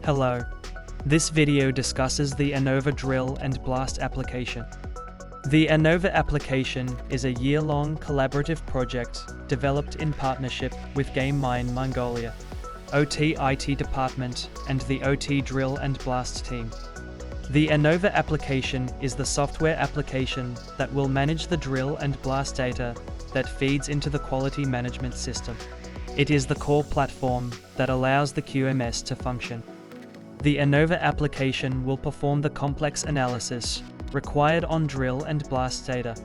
Hello. This video discusses the ANOVA drill and blast application. The ANOVA application is a year-long collaborative project developed in partnership with Game Mine Mongolia, OT IT department, and the OT drill and blast team. The ANOVA application is the software application that will manage the drill and blast data that feeds into the quality management system. It is the core platform that allows the QMS to function. The ANOVA application will perform the complex analysis required on drill and blast data,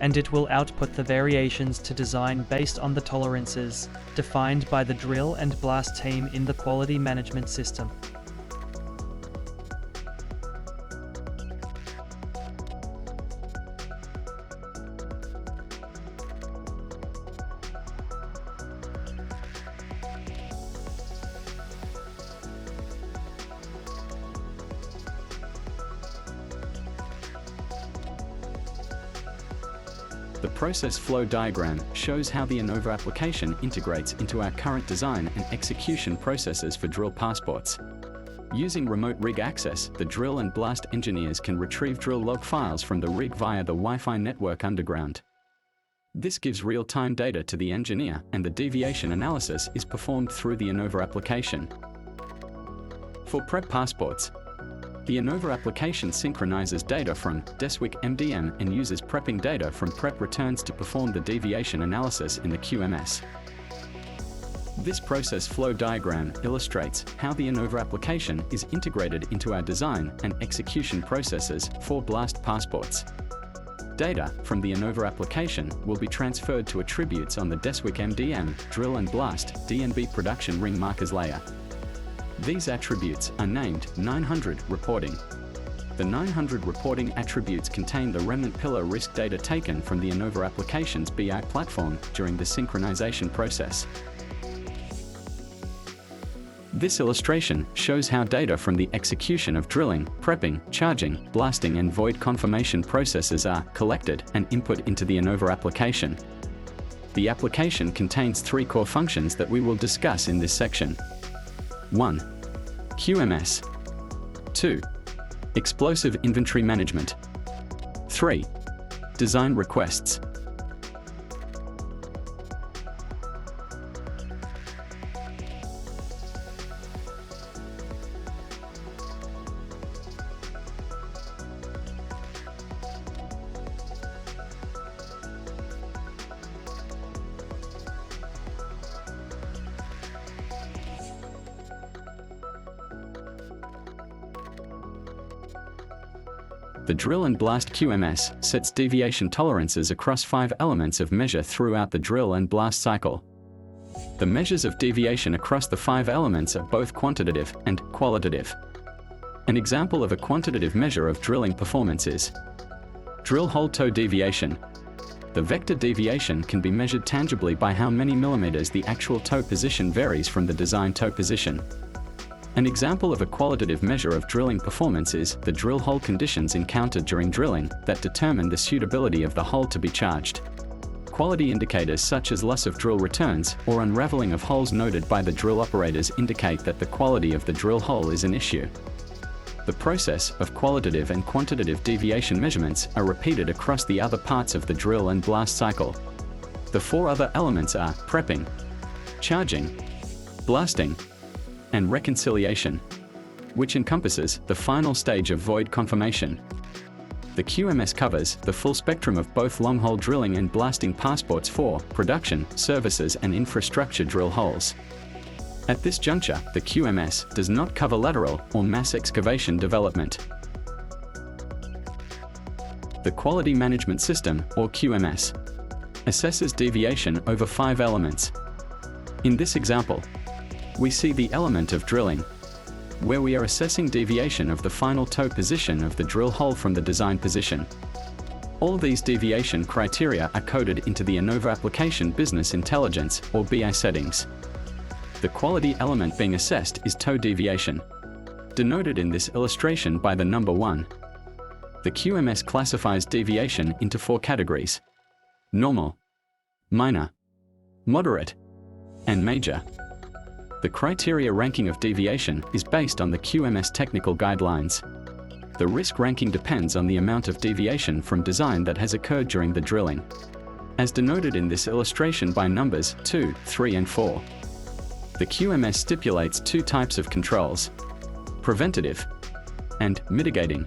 and it will output the variations to design based on the tolerances defined by the drill and blast team in the quality management system. The process flow diagram shows how the ANOVA application integrates into our current design and execution processes for drill passports. Using remote rig access, the drill and blast engineers can retrieve drill log files from the rig via the Wi-Fi network underground. This gives real-time data to the engineer, and the deviation analysis is performed through the ANOVA application. For prep passports, the ANOVA application synchronizes data from DESWIC MDM and uses prepping data from prep returns to perform the deviation analysis in the QMS. This process flow diagram illustrates how the ANOVA application is integrated into our design and execution processes for blast passports. Data from the ANOVA application will be transferred to attributes on the DESWIC MDM, drill and blast, DNB production ring markers layer. These attributes are named 900 reporting. The 900 reporting attributes contain the remnant pillar risk data taken from the ANOVA application's BI platform during the synchronization process. This illustration shows how data from the execution of drilling, prepping, charging, blasting and void confirmation processes are collected and input into the ANOVA application. The application contains three core functions that we will discuss in this section. 1. QMS. 2. Explosive inventory management. 3. Design requests. The drill and blast QMS sets deviation tolerances across 5 elements of measure throughout the drill and blast cycle. The measures of deviation across the 5 elements are both quantitative and qualitative. An example of a quantitative measure of drilling performance is drill hole toe deviation. The vector deviation can be measured tangibly by how many millimeters the actual toe position varies from the design toe position. An example of a qualitative measure of drilling performance is the drill hole conditions encountered during drilling that determine the suitability of the hole to be charged. Quality indicators such as loss of drill returns or unraveling of holes noted by the drill operators indicate that the quality of the drill hole is an issue. The process of qualitative and quantitative deviation measurements are repeated across the other parts of the drill and blast cycle. The 4 other elements are prepping, charging, blasting, and reconciliation, which encompasses the final stage of void confirmation. The QMS covers the full spectrum of both long-hole drilling and blasting passports for production, services and infrastructure drill holes. At this juncture, the QMS does not cover lateral or mass excavation development. The Quality Management System, or QMS, assesses deviation over 5 elements. In this example, we see the element of drilling, where we are assessing deviation of the final toe position of the drill hole from the design position. All these deviation criteria are coded into the ANOVA application business intelligence, or BI settings. The quality element being assessed is toe deviation, denoted in this illustration by the number 1. The QMS classifies deviation into 4 categories: normal, minor, moderate, and major. The criteria ranking of deviation is based on the QMS technical guidelines. The risk ranking depends on the amount of deviation from design that has occurred during the drilling, as denoted in this illustration by numbers 2, 3, and 4. The QMS stipulates two types of controls: preventative and mitigating.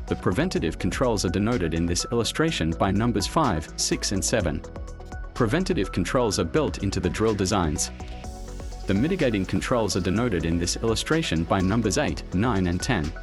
The preventative controls are denoted in this illustration by numbers 5, 6, and 7. Preventative controls are built into the drill designs. The mitigating controls are denoted in this illustration by numbers 8, 9, and 10.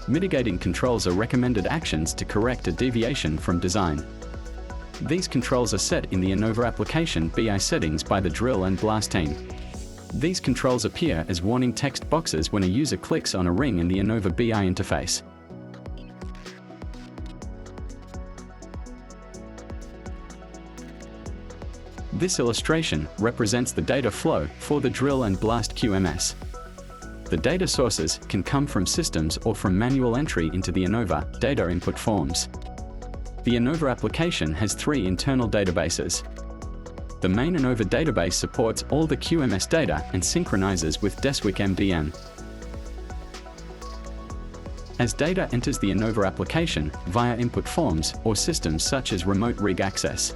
Mitigating controls are recommended actions to correct a deviation from design. These controls are set in the ANOVA application BI settings by the drill and blast team. These controls appear as warning text boxes when a user clicks on a ring in the ANOVA BI interface. This illustration represents the data flow for the drill and blast QMS. The data sources can come from systems or from manual entry into the ANOVA data input forms. The ANOVA application has three internal databases. The main ANOVA database supports all the QMS data and synchronizes with Deswick MDM. As data enters the ANOVA application via input forms or systems such as remote rig access,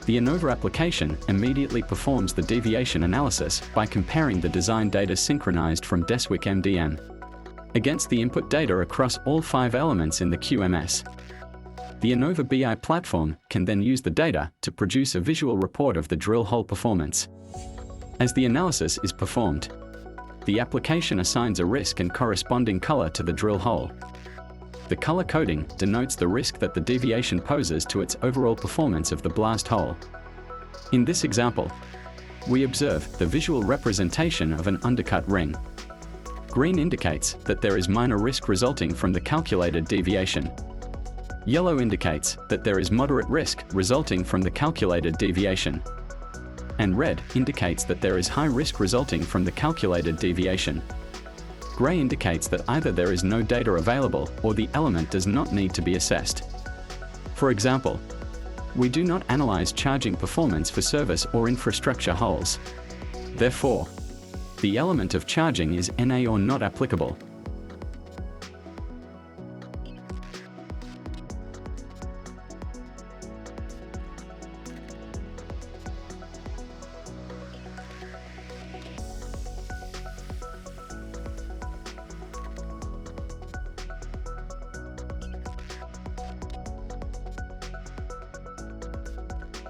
the ANOVA application immediately performs the deviation analysis by comparing the design data synchronized from Deswick MDM against the input data across all 5 elements in the QMS. The ANOVA BI platform can then use the data to produce a visual report of the drill hole performance. As the analysis is performed, the application assigns a risk and corresponding color to the drill hole. The color coding denotes the risk that the deviation poses to its overall performance of the blast hole. In this example, we observe the visual representation of an undercut ring. Green indicates that there is minor risk resulting from the calculated deviation. Yellow indicates that there is moderate risk resulting from the calculated deviation. And red indicates that there is high risk resulting from the calculated deviation. Gray indicates that either there is no data available or the element does not need to be assessed. For example, we do not analyze charging performance for service or infrastructure holes. Therefore, the element of charging is NA or not applicable.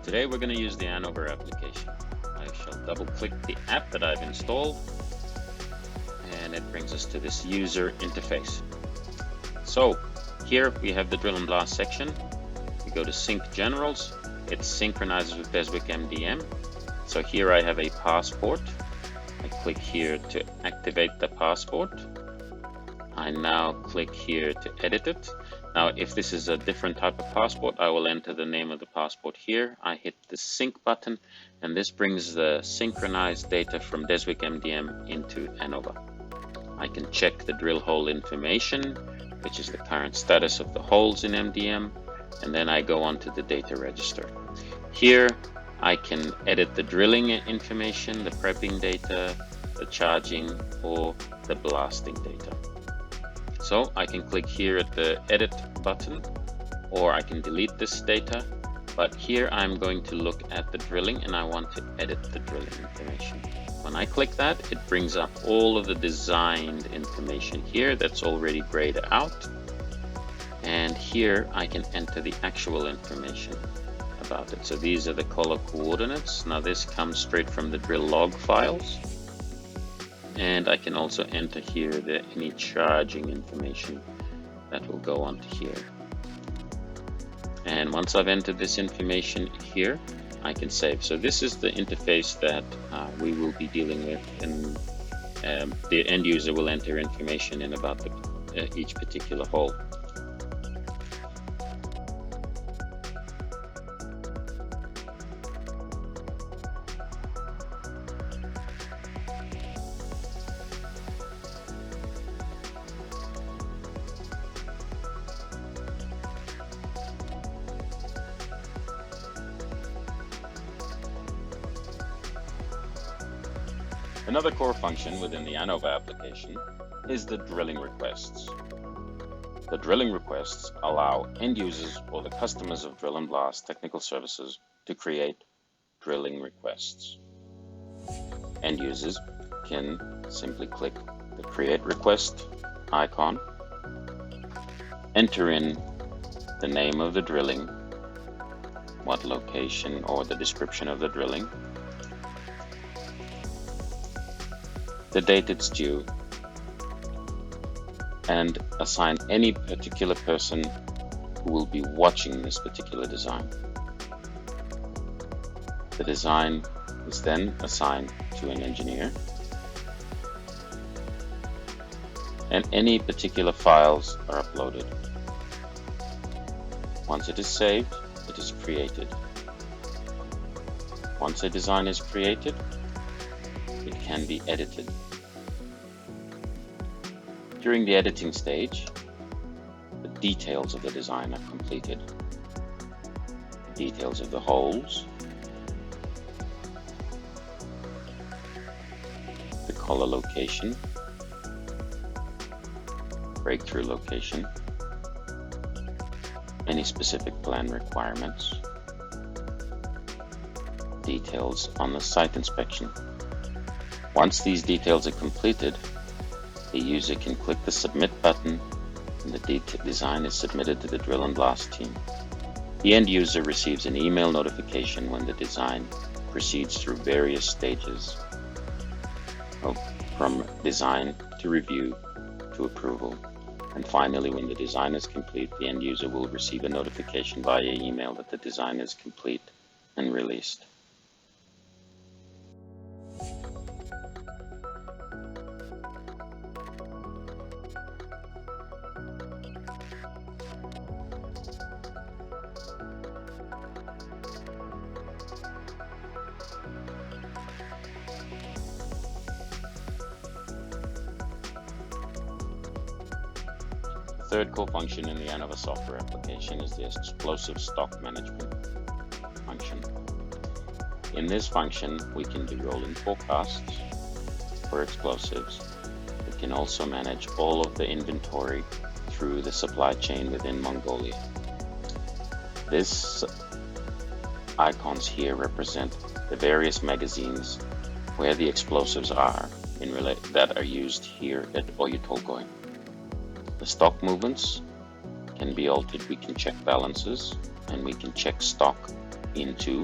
Today we're going to use the ANOVA application. I shall double click the app that I've installed and it brings us to this user interface. So here we have the drill and blast section. We go to sync generals. It synchronizes with Deswick MDM. So here I have a passport. I click here to activate the passport. I now click here to edit it. Now, if this is a different type of passport, I will enter the name of the passport here. I hit the sync button, and this brings the synchronized data from Deswick MDM into ANOVA. I can check the drill hole information, which is the current status of the holes in MDM, and then I go on to the data register. Here, I can edit the drilling information, the prepping data, the charging, or the blasting data. So I can click here at the edit button, or I can delete this data, but here I'm going to look at the drilling and I want to edit the drilling information. When I click that, it brings up all of the designed information here that's already grayed out, and here I can enter the actual information about it. So these are the color coordinates. Now this comes straight from the drill log files. And I can also enter here any charging information that will go onto here. And once I've entered this information here, I can save. So this is the interface that we will be dealing with, and the end user will enter information in about each particular hole. Another core function within the ANOVA application is the drilling requests. The drilling requests allow end users or the customers of Drill and Blast Technical Services to create drilling requests. End users can simply click the Create Request icon, enter in the name of the drilling, what location or the description of the drilling, the date it's due, and assign any particular person who will be watching this particular design. The design is then assigned to an engineer, and any particular files are uploaded. Once it is saved, it is created. Once a design is created, it can be edited. During the editing stage, the details of the design are completed. The details of the holes, the collar location, breakthrough location, any specific plan requirements, details on the site inspection. Once these details are completed, the user can click the Submit button and the design is submitted to the Drill and Blast team. The end user receives an email notification when the design proceeds through various stages from design to review to approval. And finally, when the design is complete, the end user will receive a notification via email that the design is complete and released. The third core function in the ANOVA software application is the explosive stock management function. In this function, we can do rolling forecasts for explosives. We can also manage all of the inventory through the supply chain within Mongolia. This icons here represent the various magazines where the explosives are that are used here at Oyu-Tolgoi. The stock movements can be altered. We can check balances and we can check stock into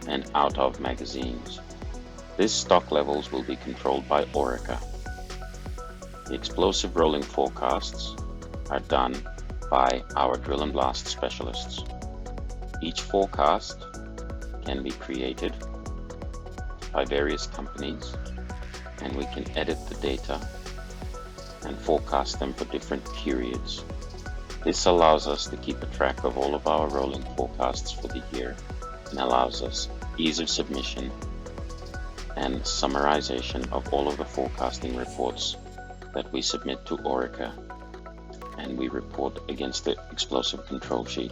and out of magazines. These stock levels will be controlled by Orica. The explosive rolling forecasts are done by our Drill and Blast specialists. Each forecast can be created by various companies and we can edit the data and forecast them for different periods. This allows us to keep a track of all of our rolling forecasts for the year and allows us ease of submission and summarization of all of the forecasting reports that we submit to Orica and we report against the explosive control sheet.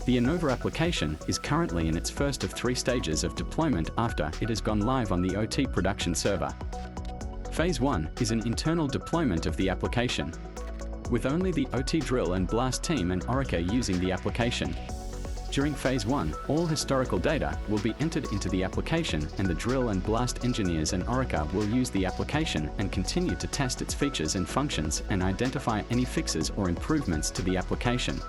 The ANOVA application is currently in its first of 3 stages of deployment after it has gone live on the OT production server. Phase 1 is an internal deployment of the application, with only the OT Drill and Blast team and Orica using the application. During Phase 1, all historical data will be entered into the application and the Drill and Blast engineers and Orica will use the application and continue to test its features and functions and identify any fixes or improvements to the application.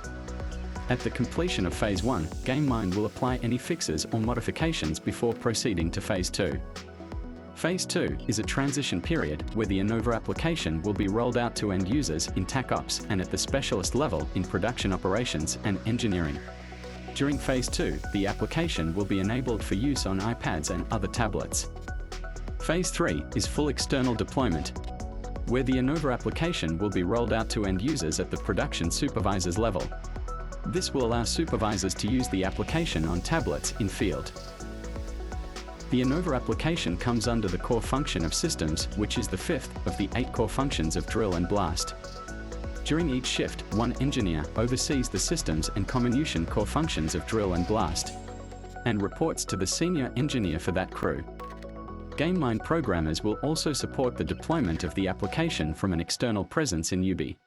At the completion of Phase 1, GameMind will apply any fixes or modifications before proceeding to Phase 2. Phase 2 is a transition period where the ANOVA application will be rolled out to end users in TACOps and at the specialist level in production operations and engineering. During Phase 2, the application will be enabled for use on iPads and other tablets. Phase 3 is full external deployment, where the ANOVA application will be rolled out to end users at the production supervisors level. This will allow supervisors to use the application on tablets in field. The ANOVA application comes under the core function of systems, which is the fifth of the 8 core functions of drill and blast. During each shift, one engineer oversees the systems and comminution core functions of drill and blast, and reports to the senior engineer for that crew. GameMind programmers will also support the deployment of the application from an external presence in UBI.